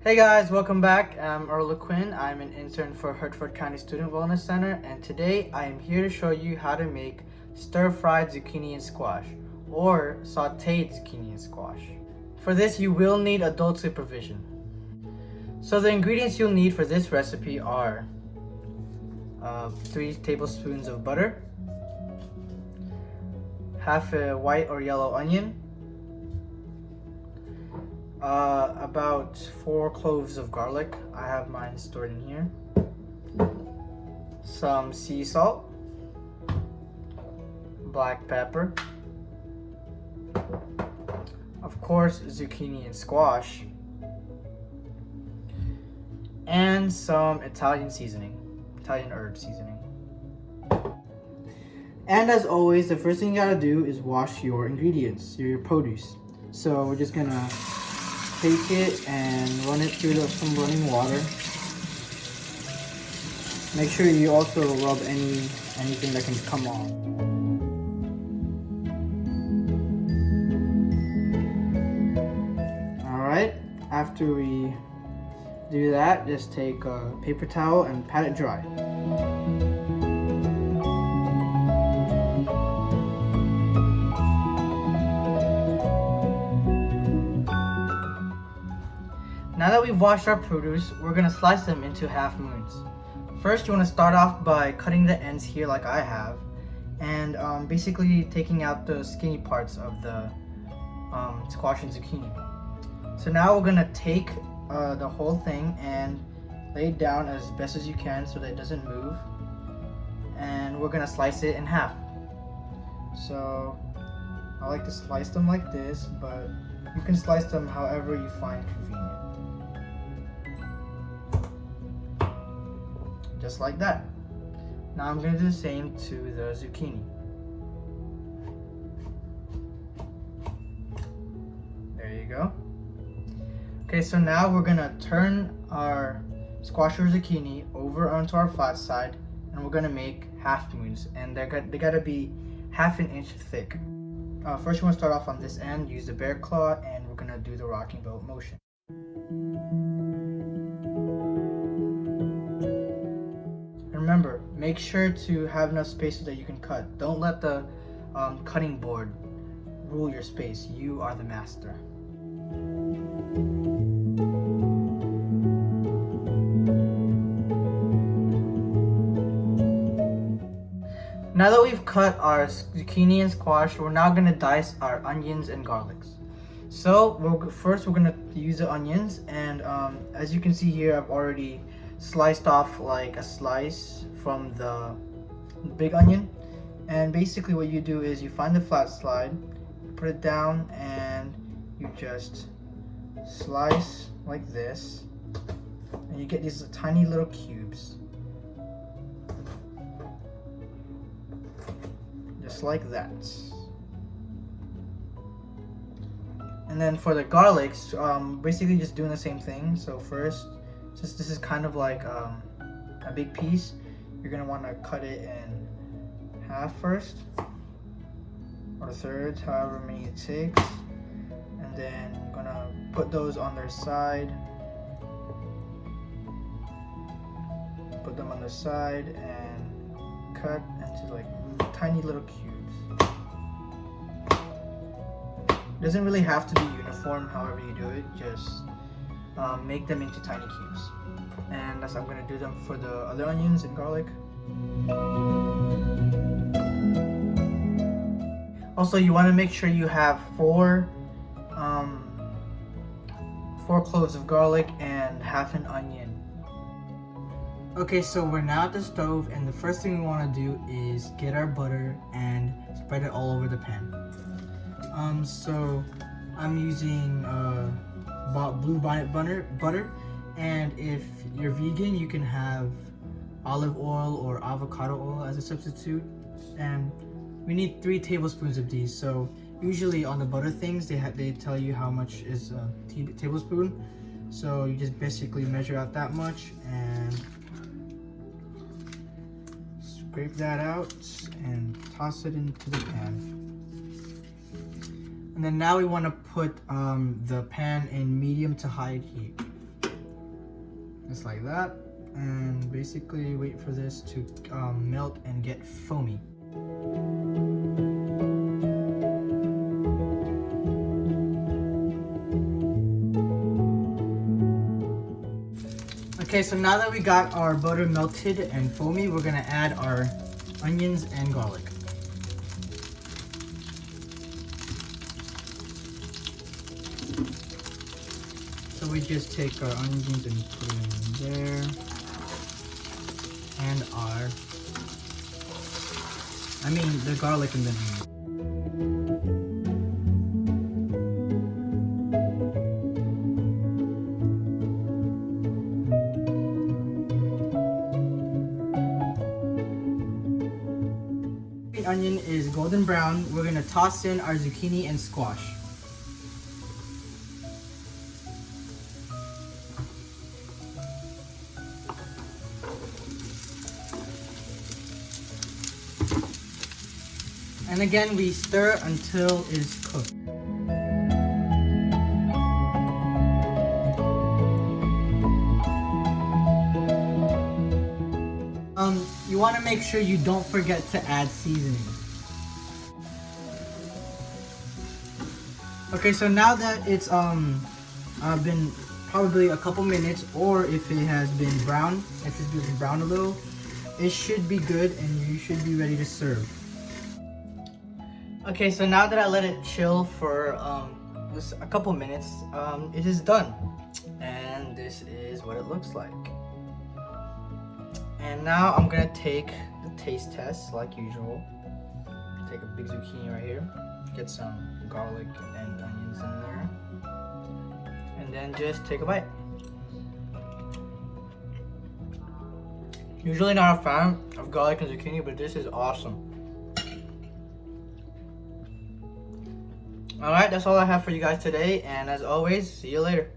Hey guys, welcome back. I'm Earl Quinn. I'm an intern for Hertford County Student Wellness Center, and today I am here to show you how to make stir-fried zucchini and squash, or sauteed zucchini and squash. For this, you will need adult supervision. So the ingredients you'll need for this recipe are 3 tablespoons of butter, half a white or yellow onion, about 4 cloves of garlic. I have mine stored in here. Some sea salt, black pepper, of course zucchini and squash, and some Italian herb seasoning. And as always, the first thing you gotta do is wash your ingredients, your produce. So we're just gonna take it and run it through some running water. Make sure you also rub anything that can come off. Alright, after we do that, just take a paper towel and pat it dry. Now that we've washed our produce, we're going to slice them into half moons. First, you want to start off by cutting the ends here like I have, and basically taking out the skinny parts of the squash and zucchini. So now we're going to take the whole thing and lay it down as best as you can so that it doesn't move, and we're going to slice it in half. So I like to slice them like this, but you can slice them however you find convenient. Just like that. Now I'm going to do the same to the zucchini. There you go. Okay, so now we're going to turn our squash or zucchini over onto our flat side, and we're going to make half moons, and they got to be half an inch thick. First, you want to start off on this end, use the bear claw, and we're going to do the rocking boat motion. Remember, make sure to have enough space so that you can cut. Don't let the cutting board rule your space. You are the master. Now that we've cut our zucchini and squash, we're now going to dice our onions and garlics. So first we're going to use the onions, and as you can see here, I've already sliced off like a slice from the big onion. And basically what you do is you find the flat slide, put it down, and you just slice like this, and you get these tiny little cubes, just like that. And then for the garlics, basically just doing the same thing. So first, since this is kind of like a big piece, you're going to want to cut it in half first, or thirds, however many it takes. And then you're going to put those on their side. Put them on the side and cut into like tiny little cubes. It doesn't really have to be uniform however you do it, just make them into tiny cubes. And that's how I'm going to do them for the other onions and garlic. Also, you want to make sure you have 4 cloves of garlic and half an onion. Okay, so we're now at the stove, and the first thing we want to do is get our butter and spread it all over the pan. So I'm using Blue Bonnet butter, and if you're vegan, you can have olive oil or avocado oil as a substitute. And we need 3 tablespoons of these. So usually on the butter things, they tell you how much is a tablespoon. So you just basically measure out that much and scrape that out and toss it into the pan. And then now we want to put the pan in medium to high heat. just like that, and basically wait for this to melt and get foamy. Okay, so now that we got our butter melted and foamy, we're gonna add our onions and garlic. So we just take our onions and put them in there, and the garlic and then onions. Onion is golden brown. We're gonna toss in our zucchini and squash. And again, we stir until it's cooked. You want to make sure you don't forget to add seasoning. Okay, so now that it's been probably a couple minutes, or if it has been brown, if it's been brown a little, it should be good and you should be ready to serve. Okay, so now that I let it chill for just a couple minutes, it is done, and this is what it looks like. And now I'm gonna take the taste test like usual. Take a big zucchini right here, get some garlic and onions in there, and then just take a bite. Usually not a fan of garlic and zucchini, but this is awesome. Alright, that's all I have for you guys today, and as always, see you later.